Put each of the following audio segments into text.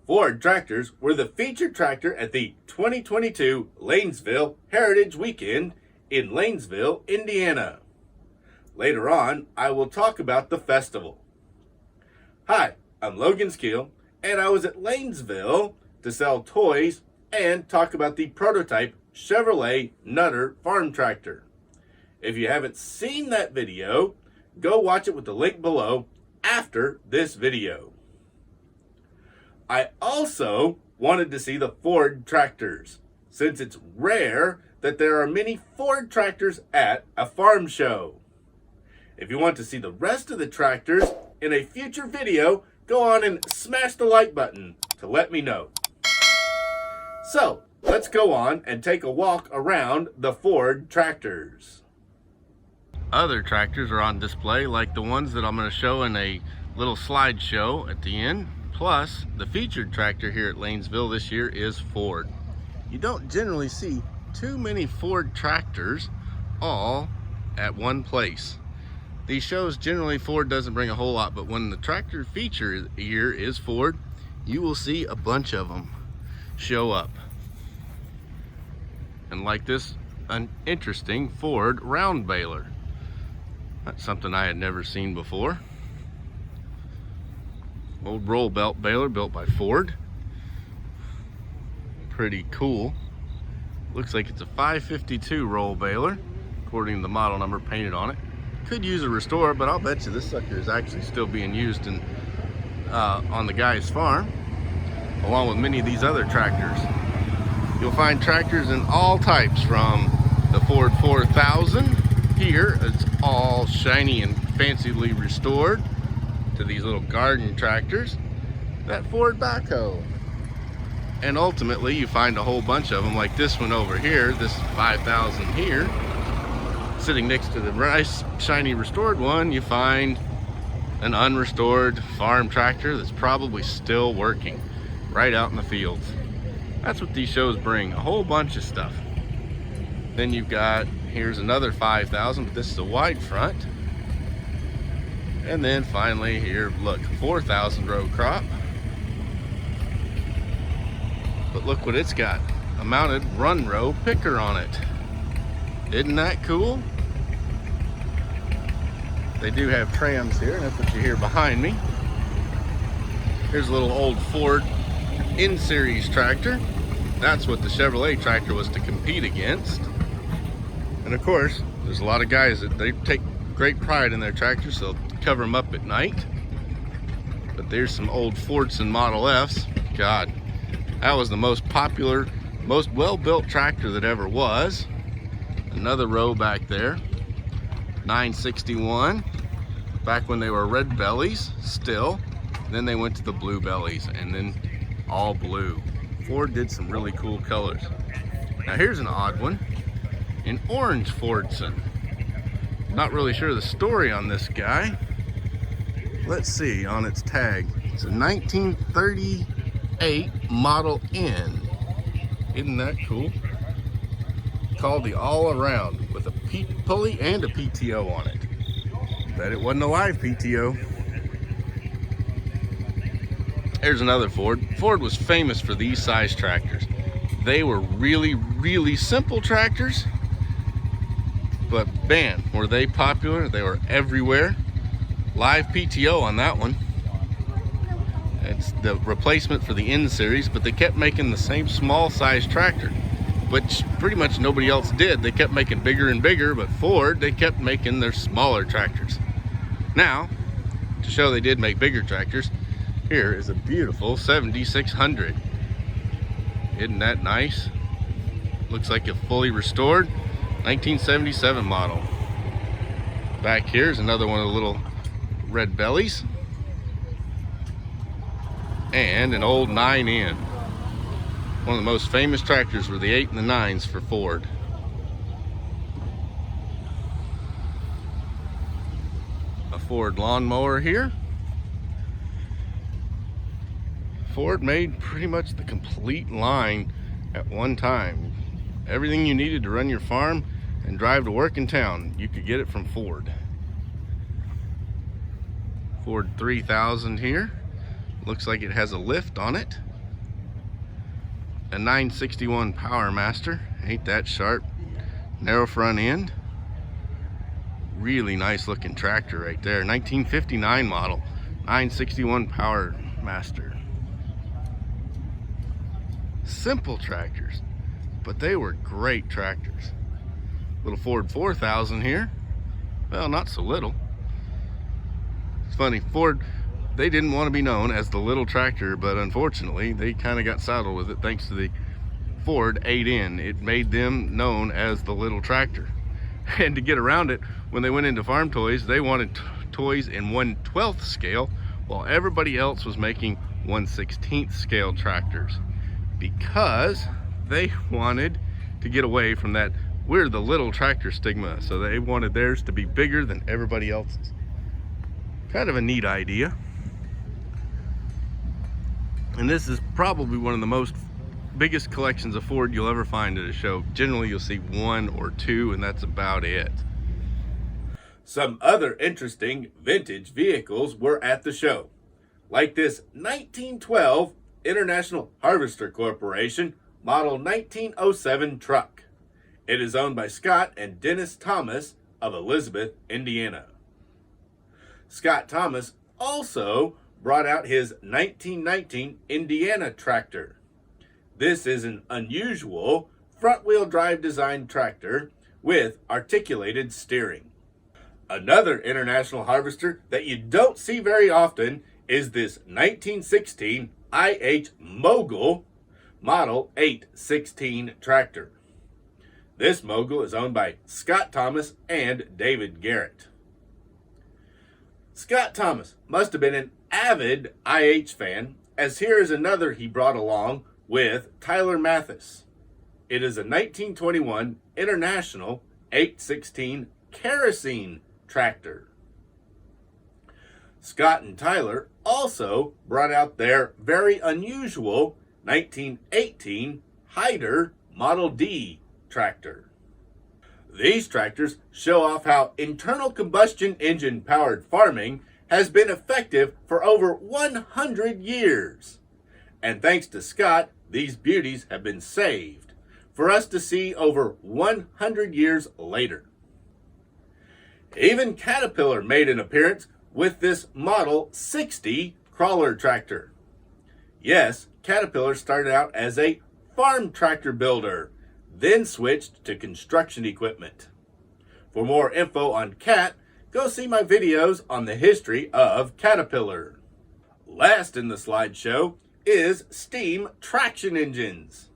Ford tractors were the featured tractor at the 2022 Lanesville Heritage Weekend in Lanesville, Indiana. Later on, I will talk about the festival. Hi, I'm Logan Skeele, and I was at Lanesville to sell toys and talk about the prototype Chevrolet Nutter farm tractor. If you haven't seen that video, go watch it with the link below after this video. I also wanted to see the Ford tractors, since it's rare that there are many Ford tractors at a farm show. If you want to see the rest of the tractors in a future video, go on and smash the like button to let me know. So, let's go on and take a walk around the Ford tractors. Other tractors are on display, like the ones that I'm going to show in a little slideshow at the end. Plus, the featured tractor here at Lanesville this year is Ford. You don't generally see too many Ford tractors all at one place. These shows, generally Ford doesn't bring a whole lot, but when the tractor feature here is Ford, you will see a bunch of them show up. And like this, an interesting Ford round baler. That's something I had never seen before. Old roll belt baler built by Ford. Pretty cool. Looks like it's a 552 roll baler, according to the model number painted on it. Could use a restore, but I'll bet you this sucker is actually still being used on the guy's farm, along with many of these other tractors. You'll find tractors in all types, from the Ford 4000 here, it's all shiny and fancily restored, to these little garden tractors, that Ford backhoe. And ultimately you find a whole bunch of them, like this one over here, this 5000 here, sitting next to the nice shiny restored one. You find an unrestored farm tractor that's probably still working right out in the fields. That's what these shows bring, a whole bunch of stuff. Then you've got, here's another 5000, but this is a wide front. And then finally here, look, 4000 row crop. But look what it's got, a mounted run row picker on it. Isn't that cool? They do have trams here, and that's what you hear behind me. Here's a little old Ford in-series tractor. That's what the Chevrolet tractor was to compete against. And of course, there's a lot of guys that they take great pride in their tractors, so they'll cover them up at night. But there's some old Fordson Model Fs. God, that was the most popular, most well-built tractor that ever was. Another row back there, 961, back when they were red bellies still. Then they went to the blue bellies, and then all blue. Ford did some really cool colors. Now here's an odd one, an orange Fordson. Not really sure the story on this guy. Let's see on its tag. It's a 1938 Model N. Isn't that cool? Called the All Around, with a pulley and a PTO on it. Bet it wasn't a live PTO. There's another Ford. Ford was famous for these size tractors. They were really, really simple tractors, but man, were they popular. They were everywhere. Live PTO on that one. It's the replacement for the N series, but they kept making the same small size tractor, which pretty much nobody else did. They kept making bigger and bigger, but Ford, they kept making their smaller tractors. Now, to show they did make bigger tractors, here is a beautiful 7600. Isn't that nice? Looks like a fully restored 1977 model. Back here is another one of the little red bellies. And an old 9N. One of the most famous tractors were the 8 and the 9s for Ford. A Ford lawnmower here. Ford made pretty much the complete line at one time. Everything you needed to run your farm and drive to work in town, you could get it from Ford. Ford 3000 here. Looks like it has a lift on it. a 961 Power Master. Ain't that sharp? Narrow front end. Really nice looking tractor right there. 1959 model, 961 Power Master. Simple tractors, but they were great tractors. Little Ford 4000 here. Well, not so little. It's funny, Ford, they didn't want to be known as the little tractor, but unfortunately they kind of got saddled with it thanks to the Ford 8N. It made them known as the little tractor. And to get around it, when they went into farm toys, they wanted toys in 1/12 scale, while everybody else was making 1/16 scale tractors, because they wanted to get away from that we're the little tractor stigma. So they wanted theirs to be bigger than everybody else's. Kind of a neat idea. And this is probably one of the biggest collections of Ford you'll ever find at a show. Generally you'll see one or two, and that's about it. Some other interesting vintage vehicles were at the show, like this 1912 International Harvester Corporation model 1907 truck. It is owned by Scott and Dennis Thomas of Elizabeth, Indiana. Scott Thomas also brought out his 1919 Indiana tractor. This is an unusual front-wheel drive design tractor with articulated steering. Another international harvester that you don't see very often is this 1916 IH Mogul Model 816 tractor. This Mogul is owned by Scott Thomas and David Garrett. Scott Thomas must have been an avid IH fan, as here is another he brought along with Tyler Mathis. It is a 1921 International 816 kerosene tractor. Scott and Tyler also brought out their very unusual 1918 Hyder Model D tractor. These tractors show off how internal combustion engine powered farming has been effective for over 100 years. And thanks to Scott, these beauties have been saved for us to see over 100 years later. Even Caterpillar made an appearance with this Model 60 crawler tractor. Yes, Caterpillar started out as a farm tractor builder, then switched to construction equipment. For more info on Cat, go see my videos on the history of Caterpillar. Last in the slideshow is steam traction engines.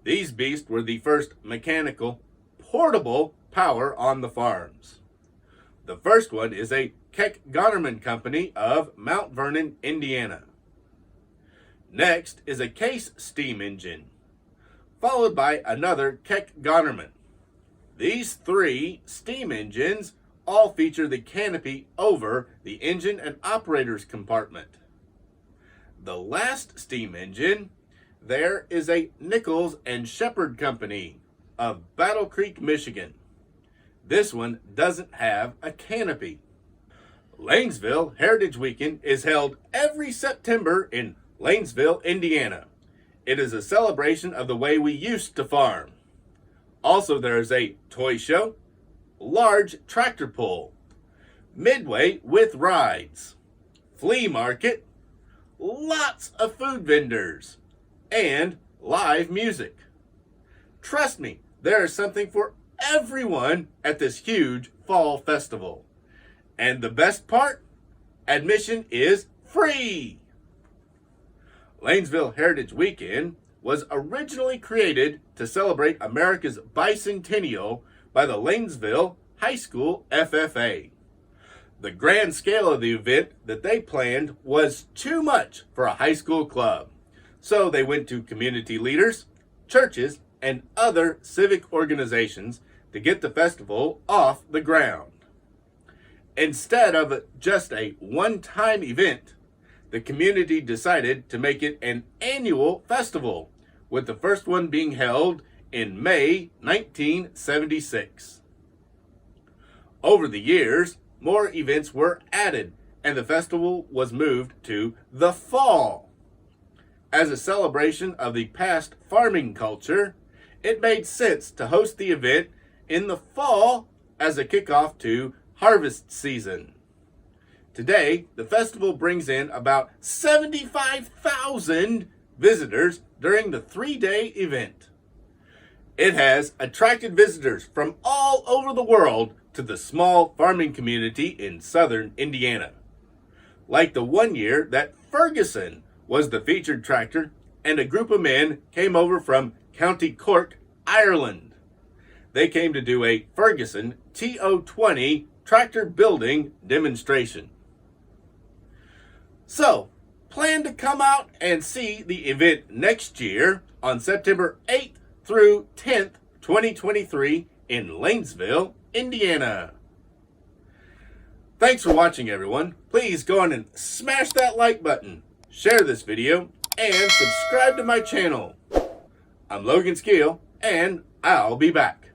These beasts were the first mechanical, portable power on the farms. The first one is a Keck Gonnerman Company of Mount Vernon, Indiana. Next is a Case steam engine, followed by another Keck Gonnerman. These three steam engines all feature the canopy over the engine and operator's compartment. The last steam engine there is a Nichols and Shepard Company of Battle Creek, Michigan. This one doesn't have a canopy. Lanesville Heritage Weekend is held every September in Lanesville, Indiana. It is a celebration of the way we used to farm. Also, there is a toy show, large tractor pull, midway with rides, flea market, lots of food vendors, and live music. Trust me, there is something for everyone at this huge fall festival. And the best part, admission is free. Lanesville Heritage Weekend was originally created to celebrate America's bicentennial by the Lanesville High School FFA. The grand scale of the event that they planned was too much for a high school club, so they went to community leaders, churches, and other civic organizations to get the festival off the ground. Instead of just a one-time event, the community decided to make it an annual festival, with the first one being held in May 1976. Over the years, more events were added, and the festival was moved to the fall. As a celebration of the past farming culture, it made sense to host the event in the fall as a kickoff to harvest season. Today, the festival brings in about 75,000 visitors during the 3-day event. It has attracted visitors from all over the world to the small farming community in southern Indiana. Like the one year that Ferguson was the featured tractor and a group of men came over from County Cork, Ireland. They came to do a Ferguson TO20 tractor building demonstration. So, plan to come out and see the event next year on September 8th through 10th, 2023 in Lanesville, Indiana. Thanks for watching, everyone. Please go on and smash that like button, share this video, and subscribe to my channel. I'm Logan Skeele, and I'll be back.